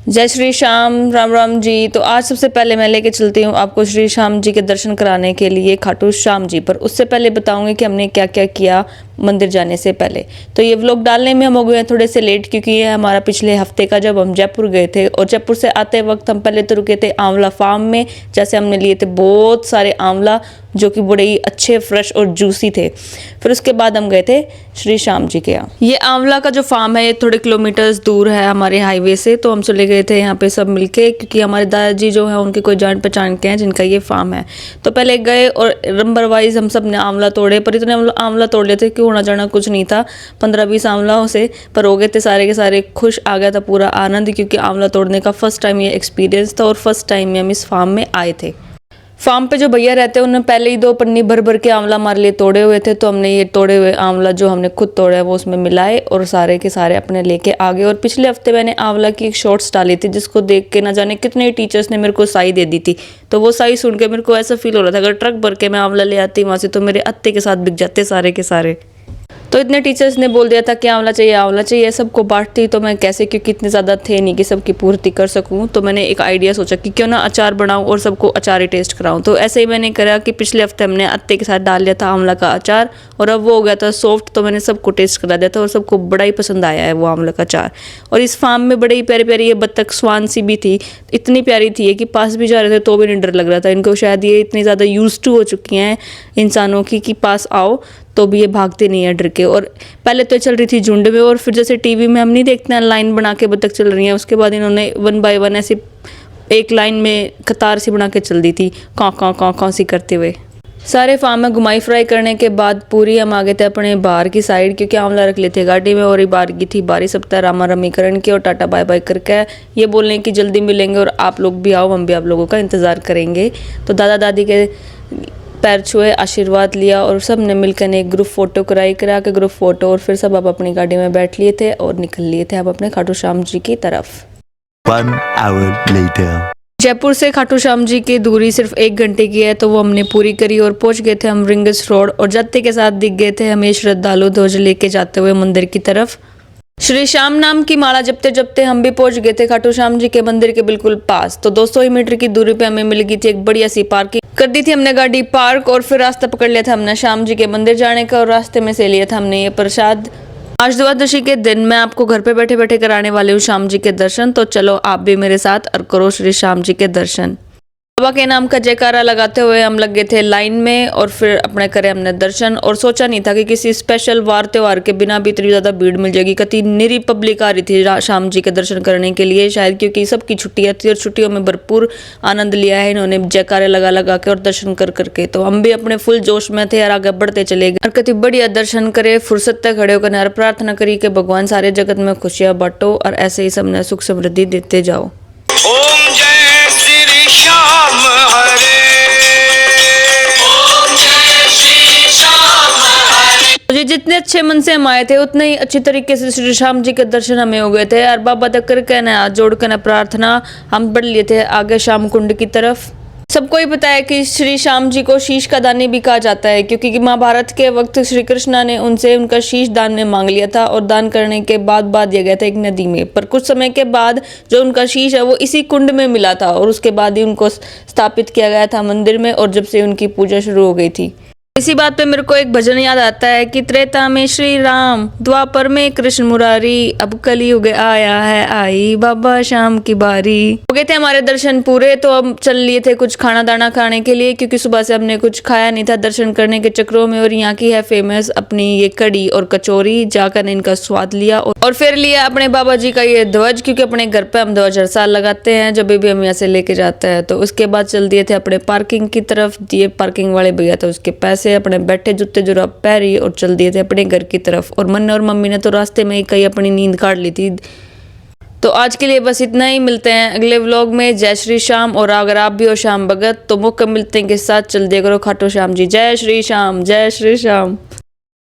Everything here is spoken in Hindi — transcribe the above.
जय श्री श्याम, राम राम जी। तो आज सबसे पहले मैं लेके चलती हूँ आपको श्री श्याम जी के दर्शन कराने के लिए खाटू श्याम जी पर। उससे पहले बताऊंगी कि हमने क्या क्या किया मंदिर जाने से पहले। तो ये व्लॉग डालने में हम हो गए हैं थोड़े से लेट, क्योंकि ये हमारा पिछले हफ्ते का जब हम जयपुर गए थे। और जयपुर से आते वक्त हम पहले तो रुके थे आंवला फार्म में, जैसे हमने लिए थे बहुत सारे आंवला जो कि बड़े ही अच्छे फ्रेश और जूसी थे। फिर उसके बाद हम गए थे श्री श्याम जी के यहाँ। ये आंवला का जो फार्म है ये थोड़े किलोमीटर्स दूर है हमारे हाईवे से, तो हम चले गए थे यहाँ पे सब मिलके, क्योंकि हमारे दादाजी जो है उनके कोई जान पहचान के हैं जिनका ये फार्म है। तो पहले गए और नंबर वाइज हम सब ने आंवला तोड़े, पर इतने आंवला तोड़ लेते कि होना जाना कुछ नहीं था, 15-20 आंवलाओं से पर हो गए थे सारे के सारे खुश। आ गया था पूरा आनंद, क्योंकि आंवला तोड़ने का फर्स्ट टाइम ये एक्सपीरियंस था और फर्स्ट टाइम में हम इस फार्म में आए थे। फार्म पे जो भैया रहते हैं उन्होंने पहले ही 2 पन्नी भर भर के आंवला हमारे लिए तोड़े हुए थे। तो हमने ये तोड़े हुए आंवला जो हमने खुद तोड़ा है वो उसमें मिलाए और सारे के सारे अपने लेके आ गए। और पिछले हफ्ते मैंने आंवला की एक शॉर्ट्स डाली थी जिसको देख के ना जाने कितने टीचर्स ने मेरे को साई दे दी थी। तो वो साई सुन के मेरे को ऐसा फील हो रहा था अगर ट्रक भर के मैं आंवला ले आती वहाँ से तो मेरे अत्ते के साथ बिक जाते सारे के सारे। तो इतने टीचर्स ने बोल दिया था कि आंवला चाहिए सबको बांटती, तो मैं कैसे, क्योंकि इतने ज़्यादा थे नहीं कि सबकी पूर्ति कर सकूं। तो मैंने एक आइडिया सोचा कि क्यों ना अचार बनाऊं और सबको अचार ही टेस्ट कराऊं। तो ऐसे ही मैंने करा कि पिछले हफ्ते हमने अत्ते के साथ डाल लिया था आंवला का अचार और अब वो हो गया था सॉफ्ट, तो मैंने सबको टेस्ट करा दिया था और सबको बड़ा ही पसंद आया है वो आंवला का अचार। और इस फार्म में बड़ी ही प्यारी प्यारी ये बत्तख स्वान सी भी थी, इतनी प्यारी थी कि पास भी जा रहे थे तो भी नहीं डर लग रहा था इनको। शायद ये इतनी ज़्यादा यूज टू हो चुकी हैं इंसानों की कि पास आओ तो भी ये भागते नहीं है डर के। और पहले तो चल रही थी झुंड में, और फिर जैसे टीवी में हम नहीं देखते हैं लाइन बना के बत्तख चल रही हैं, उसके बाद इन्होंने 1 बाय 1 ऐसी एक लाइन में कतार सी बना के चल दी थी, कौं सी करते हुए। सारे फार्म में घुमाई फ्राई करने के बाद पूरी हम आ गए थे अपने बाहर की साइड, क्योंकि आंवला रख लेते गाड़ी में और ये बाहर की थी बारी सप्ताह रामा रमी करण की और टाटा बाय बाय करके ये बोलने की जल्दी मिलेंगे और आप लोग भी आओ, हम भी आप लोगों का इंतज़ार करेंगे। तो दादा दादी के पैर छुए, आशीर्वाद लिया और सब ने मिलकर एक ग्रुप फोटो करा के ग्रुप फोटो, और फिर सब अब अपनी गाड़ी में बैठ लिए थे और निकल लिए थे अब अपने खाटू श्याम जी की तरफ। 1 hour later. जयपुर से खाटू श्याम जी की दूरी सिर्फ 1 घंटे की है, तो वो हमने पूरी करी और पहुंच गए थे हम रिंग्स रोड। और जाते के साथ दिख गए थे हमें श्रद्धालु ध्वज लेके जाते हुए मंदिर की तरफ। श्री श्याम नाम की माला जपते जपते हम भी पहुंच गए थे खाटू श्याम जी के मंदिर के बिल्कुल पास। तो 200 ही मीटर की दूरी पे हमें मिल गई थी एक बढ़िया सी पार्किंग, कर दी थी हमने गाड़ी पार्क और फिर रास्ता पकड़ लिया था हमने श्याम जी के मंदिर जाने का। और रास्ते में से लिया था हमने ये प्रसाद। आज द्वादशी के दिन मैं आपको घर पे बैठे बैठे कराने वाली हूँ श्याम जी के दर्शन, तो चलो आप भी मेरे साथ और करो श्री श्याम जी के दर्शन। बाबा के नाम का जयकारा लगाते हुए हम लग गए थे लाइन में और फिर अपने करे हमने दर्शन। और सोचा नहीं था कि किसी स्पेशल वार त्योहार के बिना भी इतनी ज़्यादा भीड़ मिल जाएगी। कति निरी पब्लिक आ रही थी श्याम जी के दर्शन करने के लिए, शायद क्योंकि सबकी छुट्टियाँ थी और छुट्टियों में भरपूर आनंद लिया है इन्होंने जयकारे लगा के और दर्शन कर करके। तो हम भी अपने फुल जोश में थे और आगे बढ़ते चले गए और कति बढ़िया दर्शन करे, फुर्सत तक खड़े होकर और प्रार्थना करी कि भगवान सारे जगत में खुशियाँ बांटो और ऐसे ही सबने सुख समृद्धि देते जाओ। ओम जय श्री श्याम हरे, ओम जय श्री श्याम हरे। जी जितने अच्छे मन से हम आए थे उतने ही अच्छी तरीके से श्री श्याम जी के दर्शन हमें हो गए थे। और बाबा तक करके ना हाथ जोड़ कर ना प्रार्थना हम बढ़ लिए थे आगे श्याम कुंड की तरफ। सबको ही पता है कि श्री श्याम जी को शीश का दानी भी कहा जाता है, क्योंकि महाभारत के वक्त श्री कृष्णा ने उनसे उनका शीश दान में मांग लिया था और दान करने के बाद दिया गया था एक नदी में। पर कुछ समय के बाद जो उनका शीश है वो इसी कुंड में मिला था और उसके बाद ही उनको स्थापित किया गया था मंदिर में, और जब से उनकी पूजा शुरू हो गई थी। इसी बात पे मेरे को एक भजन याद आता है कि त्रेता में श्री राम, द्वापर में कृष्ण मुरारी, अब कलयुग आया है आई बाबा श्याम की बारी। हो गए थे हमारे दर्शन पूरे, तो हम चल लिए थे कुछ खाना दाना खाने के लिए, क्योंकि सुबह से हमने कुछ खाया नहीं था दर्शन करने के चक्रों में। और यहाँ की है फेमस अपनी ये कड़ी और कचौरी, जाकर इनका स्वाद लिया और फिर लिया अपने बाबा जी का ये ध्वज, क्योंकि अपने घर पे हम ध्वज हर साल लगाते हैं जब भी हम यहाँ से लेके जाते हैं। तो उसके बाद चल दिए थे अपने पार्किंग की तरफ, दिए पार्किंग वाले भैया तो उसके पैसे अपने बैठे जूते जुराब पहरी और चल दिए थे अपने घर की तरफ। और मन और मम्मी ने तो रास्ते में ही कहीं अपनी नींद काट ली थी। तो आज के लिए बस इतना ही, मिलते हैं अगले व्लॉग में। जय श्री श्याम। और अगर आप भी हो श्याम भगत तो मौका मिलते हैं के साथ चल दिया करो खाटू श्याम जी। जय श्री श्याम, जय श्री श्याम।